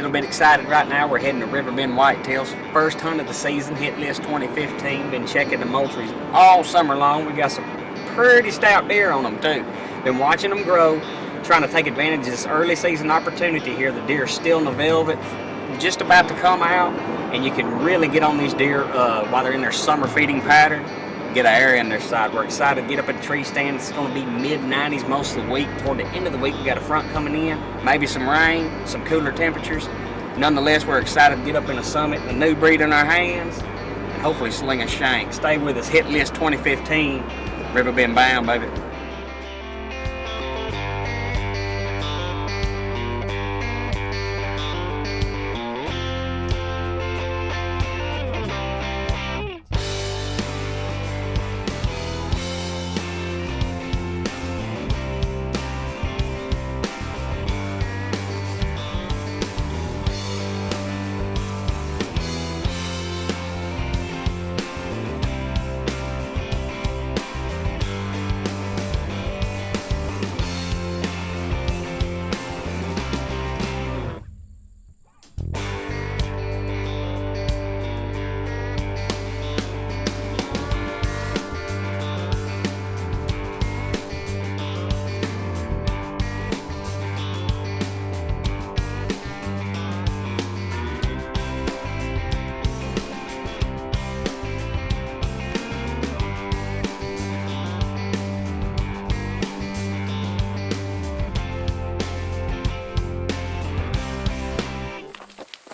little bit excited right now. We're heading to Riverbend Whitetails. First hunt of the season, hit list 2015. Been checking the moultries all summer long. We got some pretty stout deer on them too. Been watching them grow, trying to take advantage of this early season opportunity here. The deer are still in the velvet, just about to come out, and you can really get on these deer while they're in their summer feeding pattern. Get an area on their side. We're excited to get up at the tree stand. It's going to be mid-90s most of the week. Toward the end of the week, we got a front coming in, maybe some rain, some cooler temperatures. Nonetheless, we're excited to get up in the summit, a new breed in our hands, and hopefully sling a shank. Stay with us. Hit list 2015, Riverbend bound, baby.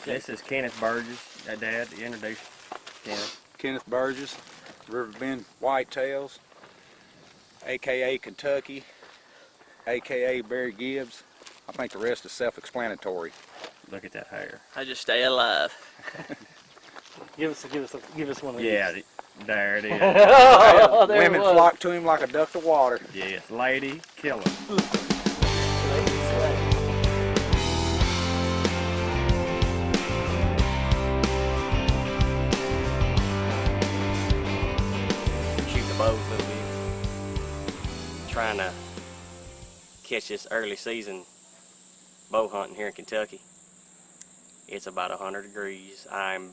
This is Kenneth Burgess, Dad, introduce Kenneth. Kenneth Burgess, Riverbend Whitetails, aka Kentucky, aka Barry Gibbs. I think the rest is self-explanatory. Look at that hair. I just stay alive. Give us one of these. Yeah, there it is. Oh, there Women it was. flock to him like a duck to water. Yes, lady killer. Bows a little bit, trying to catch this early season bow hunting here in Kentucky. It's about 100 degrees. I'm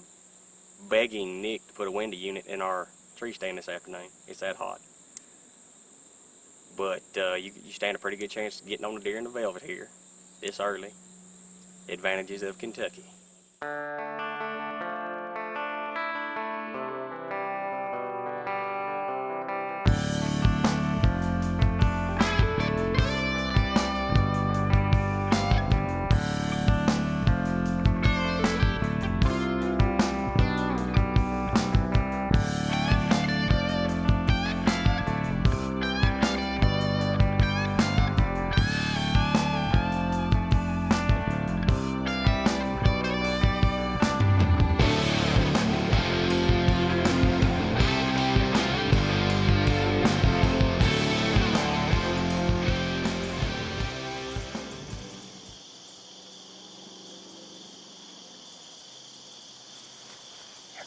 begging Nick to put a window unit in our tree stand this afternoon. It's that hot. But you stand a pretty good chance of getting on the deer in the velvet here this early. Advantages of Kentucky.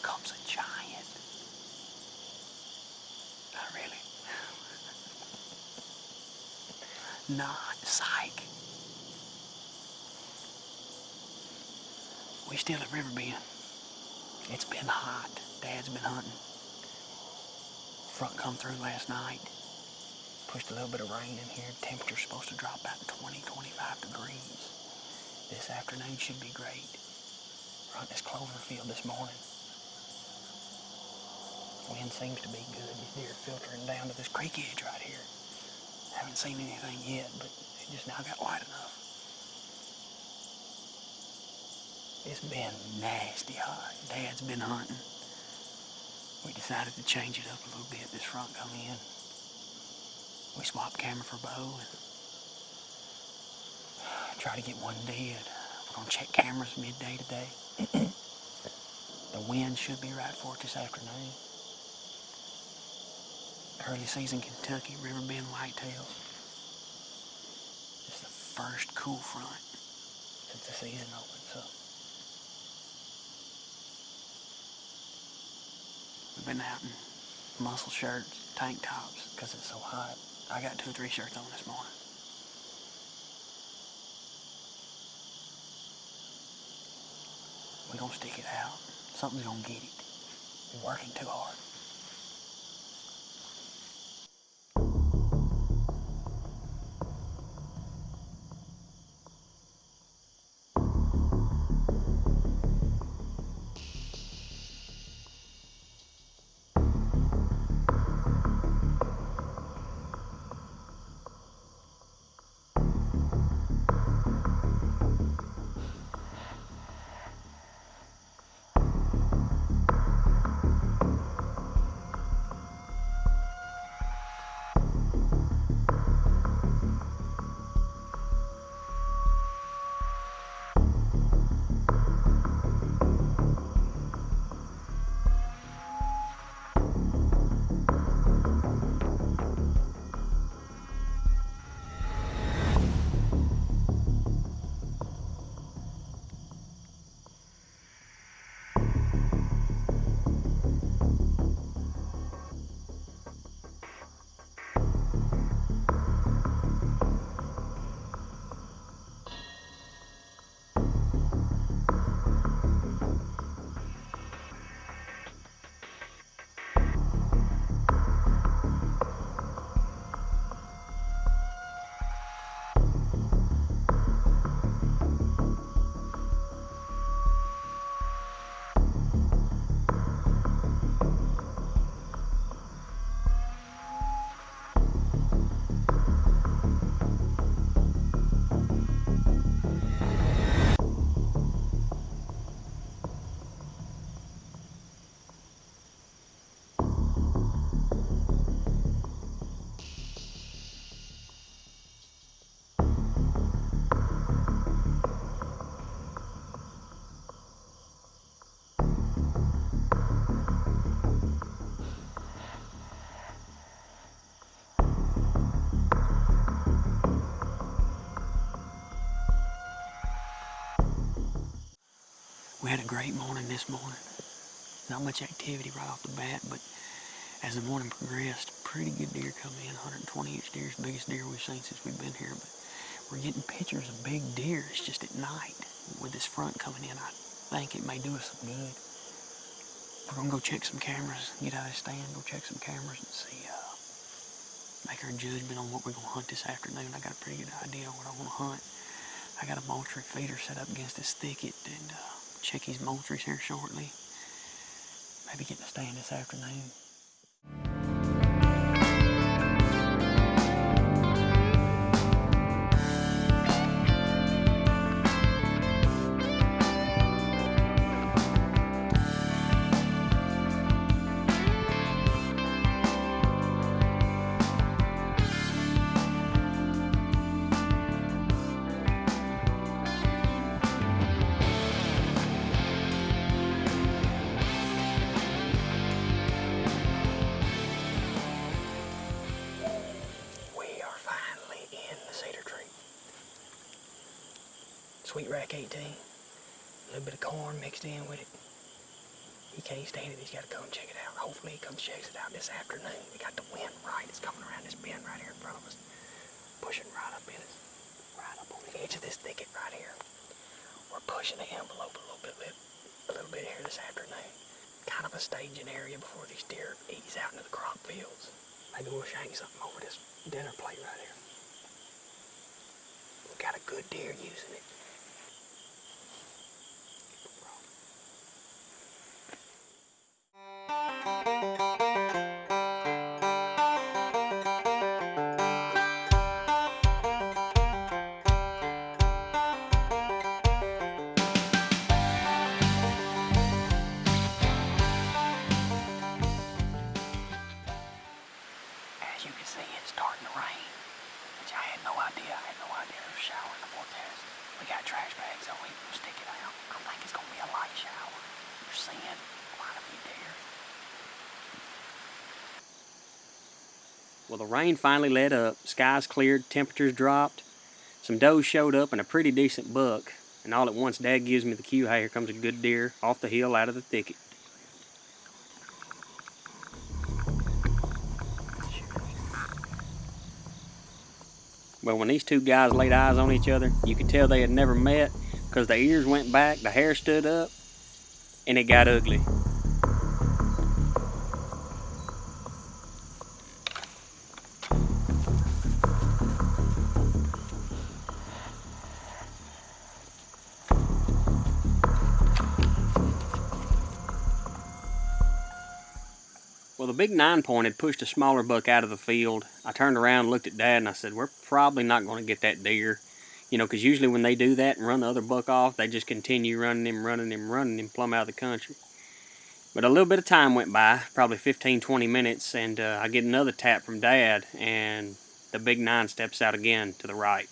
Comes a giant. Not really. Not psych. We still at Riverbend. It's been hot. Dad's been hunting. Front come through last night. Pushed a little bit of rain in here. Temperature's supposed to drop about 20-25 degrees. This afternoon should be great. We're on this clover field this morning. Wind seems to be good. These deer are filtering down to this creek edge right here. Haven't seen anything yet, but it just now got light enough. It's been nasty hot. Dad's been hunting. We decided to change it up a little bit. This front come in. We swapped camera for bow and try to get one dead. We're gonna check cameras midday today. The wind should be right for it this afternoon. Early season Kentucky, Riverbend Whitetails. It's the first cool front since the season opened, so. We've been out in muscle shirts, tank tops, because it's so hot. I got 2 or 3 shirts on this morning. We're gonna stick it out. Something's gonna get it. We're working too hard. We had a great morning this morning. Not much activity right off the bat, but as the morning progressed, pretty good deer come in. 120-inch deer is the biggest deer we've seen since we've been here, but we're getting pictures of big deer. It's just at night with this front coming in. I think it may do us some good. We're gonna go check some cameras, get out of the stand, go check some cameras and see, make our judgment on what we're gonna hunt this afternoon. I got a pretty good idea on what I wanna hunt. I got a moultrie feeder set up against this thicket, and check these moultries here shortly. Maybe get in the stand this afternoon. Sweet Rack 18, a little bit of corn mixed in with it. He can't stand it, he's got to come check it out. Hopefully he comes checks it out this afternoon. We got the wind right, it's coming around this bend right here in front of us. Pushing right up in us, right up on the edge of this thicket right here. We're pushing the envelope a little bit here this afternoon. Kind of a staging area before these deer ease out into the crop fields. Maybe we'll shank something over this dinner plate right here. We got a good deer using it. As you can see, it's starting to rain, which I had no idea. I had no idea there was a shower in the forecast. We got trash bags, so we can stick it out. I think it's going to be a light shower. We're seeing quite a few deer. Well, the rain finally let up. Skies cleared, temperatures dropped. Some does showed up and a pretty decent buck. And all at once, Dad gives me the cue, hey, here comes a good deer off the hill out of the thicket. Well, when these two guys laid eyes on each other, you could tell they had never met because their ears went back, the hair stood up. and it got ugly. Well, the big 9-point had pushed a smaller buck out of the field. I turned around and looked at Dad and I said, we're probably not going to get that deer. You know, because usually when they do that and run the other buck off, they just continue running him plumb out of the country. But a little bit of time went by, probably 15-20 minutes, and I get another tap from Dad, and the big 9 steps out again to the right.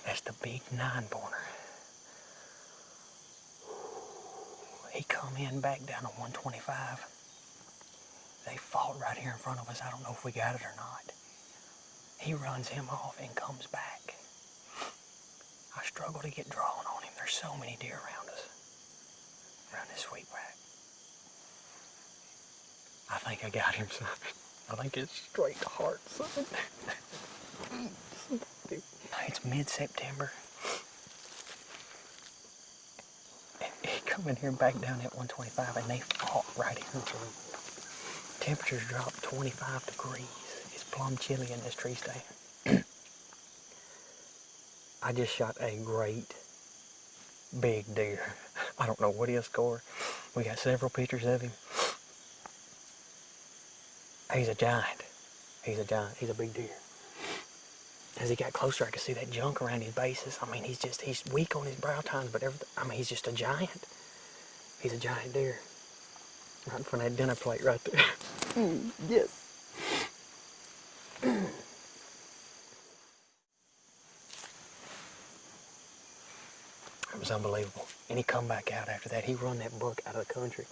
That's the big 9-pointer. He come in back down to 125. They fought right here in front of us. I don't know if we got it or not. He runs him off and comes back. I struggle to get drawn on him. There's so many deer around us, around this sweetback. I think I got him, son. I think it's straight to heart, son. It's mid-September. He come in here and back down at 125, and they fought right here. Temperatures dropped 25 degrees. It's plumb chilly in this tree stand. I just shot a great big deer. I don't know what he'll score. We got several pictures of him. He's a giant. He's a giant. He's a big deer. As he got closer, I could see that junk around his bases. I mean, he's weak on his brow tines, but he's just a giant. He's a giant deer. Right in front of that dinner plate right there. Yes. It was unbelievable. And he come back out after that. He run that buck out of the country.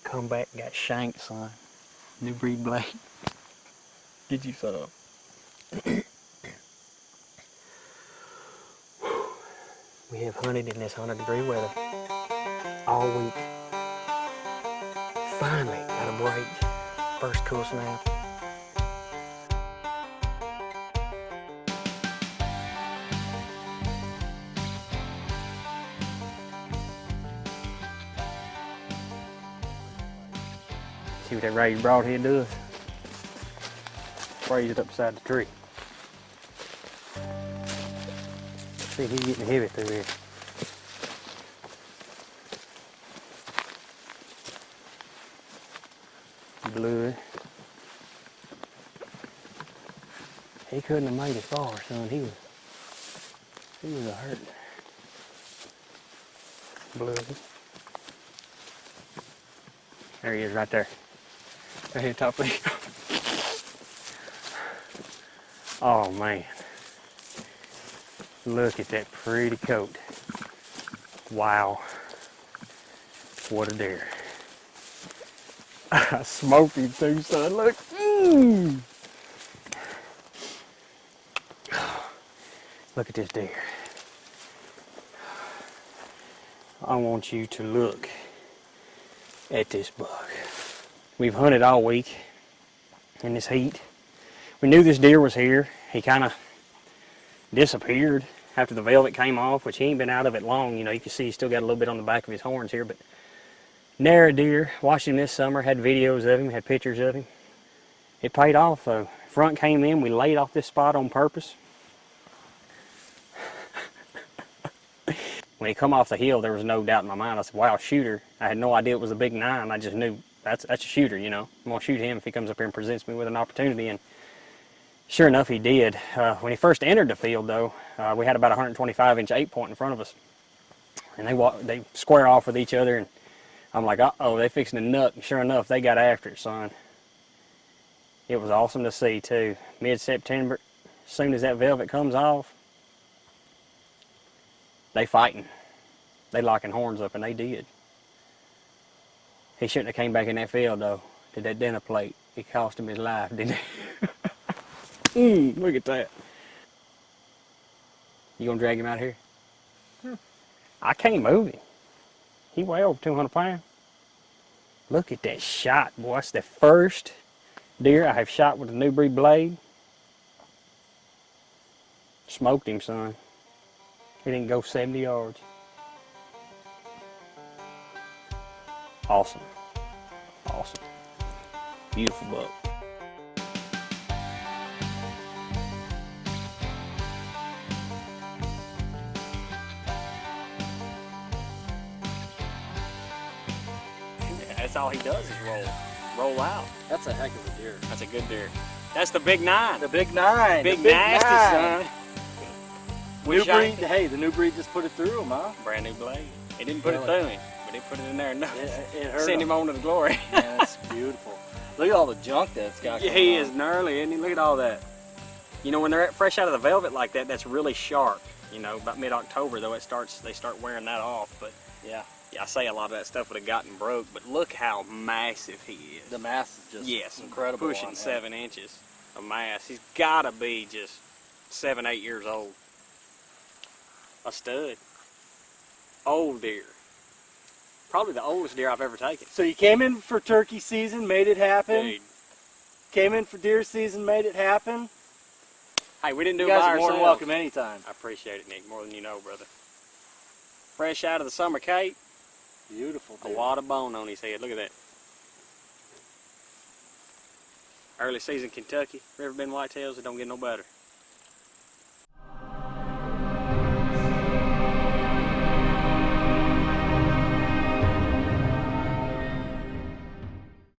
Come back, got shanked, son. New breed blade. Get you some. We have hunted in this 100-degree weather all week. Finally got a break. First cool snap. See what that raised broadhead does? Raise it up beside the tree. See, he's getting heavy through here. Blue. He couldn't have made it far, son. He was a hurt. Blue. There he is, right there. Right here, top of the hill. Oh man. Look at that pretty coat. Wow. What a deer. I smoked him too, son. Look. Look at this deer. I want you to look at this buck. We've hunted all week in this heat. We knew this deer was here. He kind of disappeared after the velvet came off, which he ain't been out of it long. You know, you can see he's still got a little bit on the back of his horns here, but narrow deer. Watched him this summer, had videos of him, had pictures of him. It paid off though. Front came in, we laid off this spot on purpose. When he come off the hill, there was no doubt in my mind. I said, wow, shooter. I had no idea it was a big 9. I just knew that's a shooter, you know. I'm going to shoot him if he comes up here and presents me with an opportunity. And sure enough, he did. When he first entered the field, though, we had about a 125-inch 8-point in front of us. And they square off with each other. And I'm like, uh-oh, they fixing to nut. And sure enough, they got after it, son. It was awesome to see, too. Mid-September, as soon as that velvet comes off, they fighting. They locking horns up, and they did. He shouldn't have came back in that field, though, to that dinner plate. It cost him his life, didn't it? Look at that. You gonna drag him out here? I can't move him. He weigh over 200 pounds. Look at that shot, boy. That's the first deer I have shot with a new breed blade. Smoked him, son. He didn't go 70 yards. Awesome. Awesome. Beautiful buck. That's all he does is roll out. That's a heck of a deer. That's a good deer. That's the big 9. The big 9. Big the big nasty, 9. son. New breed. Hey, the new breed just put it through him, huh? Brand new blade. It didn't put it through him, but it put it in there enough. It hurt Send him on to the glory. Man, that's beautiful. Look at all the junk that's got. Yeah, he is gnarly, isn't he? Look at all that. You know, when they're fresh out of the velvet like that, that's really sharp. You know, about mid-October though, they start wearing that off. But yeah, I say a lot of that stuff would have gotten broke. But look how massive he is. The mass is just incredible. Pushing 7 inches of mass. He's got to be just 7, 8 years old. A stud. Old deer. Probably the oldest deer I've ever taken. So you came in for turkey season, made it happen. Dude. Came in for deer season, made it happen. Hey, we didn't do you it by guys are ourselves. more than welcome anytime. I appreciate it, Nick, more than you know, brother. Fresh out of the summer cape. Beautiful A deer. lot of bone on his head. Look at that. Early season Kentucky, Riverbend Whitetails, it don't get no better.